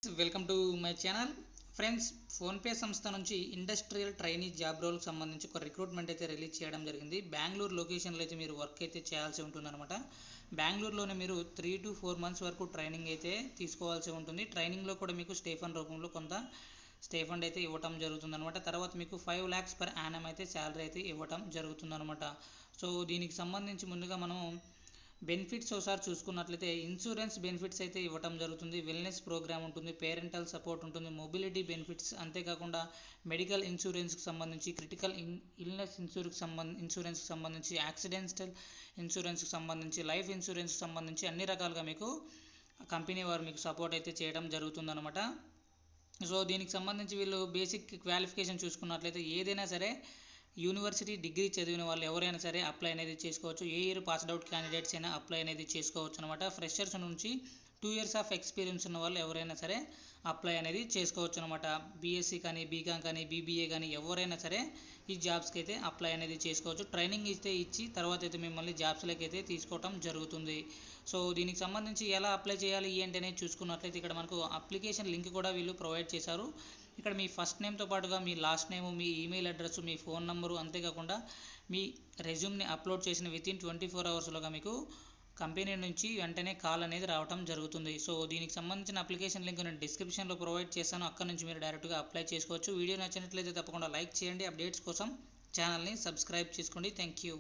Welcome to my channel friends. PhonePe సంస్థ నుంచి industrial trainee job రోల్కి సంబంధించి ఒక రిక్రూట్మెంట్ అయితే రిలీజ్ చేయడం జరిగింది. బెంగళూరు లొకేషన్లో అయితే మీరు వర్క్ అయితే చేయాల్సి ఉంటుందన్నమాట. బెంగళూరులోనే మీరు 3 to 4 months వరకు ట్రైనింగ్ అయితే తీసుకోవాల్సి ఉంటుంది. ట్రైనింగ్లో కూడా మీకు స్టేఫండ్ రూపంలో కొంత స్టేఫండ్ అయితే ఇవ్వటం జరుగుతుందన్నమాట. తర్వాత మీకు 5 lakhs per annum అయితే శాలరీ అయితే ఇవ్వటం జరుగుతుందన్నమాట. సో దీనికి సంబంధించి ముందుగా మనం బెనిఫిట్స్ ఒకసారి చూసుకున్నట్లయితే ఇన్సూరెన్స్ బెనిఫిట్స్ అయితే ఇవ్వటం జరుగుతుంది. వెల్నెస్ ప్రోగ్రామ్ ఉంటుంది, పేరెంటల్ సపోర్ట్ ఉంటుంది, మొబిలిటీ బెనిఫిట్స్, అంతేకాకుండా మెడికల్ ఇన్సూరెన్స్కి సంబంధించి, క్రిటికల్ ఇల్నెస్ ఇన్సూరెన్స్కి సంబంధించి, యాక్సిడెంటల్ ఇన్సూరెన్స్కి సంబంధించి, లైఫ్ ఇన్సూరెన్స్కి సంబంధించి అన్ని రకాలుగా మీకు కంపెనీ వారు మీకు సపోర్ట్ అయితే చేయడం జరుగుతుందన్నమాట. సో దీనికి సంబంధించి వీళ్ళు బేసిక్ క్వాలిఫికేషన్ చూసుకున్నట్లయితే ఏదైనా సరే యూనివర్సిటీ డిగ్రీ చదివిన వాళ్ళు ఎవరైనా సరే అప్లై అనేది చేసుకోవచ్చు. ఏ ఇయర్ పాస్డ్ అవుట్ క్యాండిడేట్స్ అయినా అప్లై అనేది చేసుకోవచ్చు అనమాట. ఫ్రెషర్స్ నుంచి 2 years ఆఫ్ ఎక్స్పీరియన్స్ ఉన్న వాళ్ళు ఎవరైనా సరే అప్లై అనేది చేసుకోవచ్చు అనమాట. బీఎస్సీ కానీ, బీకామ్ కానీ, బీబీఏ కానీ ఎవరైనా సరే ఈ జాబ్స్కి అయితే అప్లై అనేది చేసుకోవచ్చు. ట్రైనింగ్ ఇచ్చి తర్వాత అయితే మిమ్మల్ని జాబ్స్లోకి అయితే తీసుకోవటం జరుగుతుంది. సో దీనికి సంబంధించి ఎలా అప్లై చేయాలి ఏంటి అనేది చూసుకున్నట్లయితే ఇక్కడ మనకు అప్లికేషన్ లింక్ కూడా వీళ్ళు ప్రొవైడ్ చేశారు. ఇక్కడ మీ ఫస్ట్ నేమ్తో పాటుగా మీ లాస్ట్ నేమ్, మీ ఈమెయిల్ అడ్రస్, మీ ఫోన్ నెంబరు, అంతేకాకుండా మీ రెజ్యూమ్ని అప్లోడ్ చేసిన వితిన్ 24 hours మీకు కంపెనీ నుంచి వెంటనే కాల్ అనేది రావడం జరుగుతుంది. సో దీనికి సంబంధించిన అప్లికేషన్ లింక్ నేను డిస్క్రిప్షన్లో ప్రొవైడ్ చేస్తాను. అక్కడ నుంచి మీరు డైరెక్ట్గా అప్లై చేసుకోవచ్చు. వీడియో నచ్చినట్లయితే తప్పకుండా లైక్ చేయండి. అప్డేట్స్ కోసం ఛానల్ని సబ్స్క్రైబ్ చేసుకోండి. Thank you.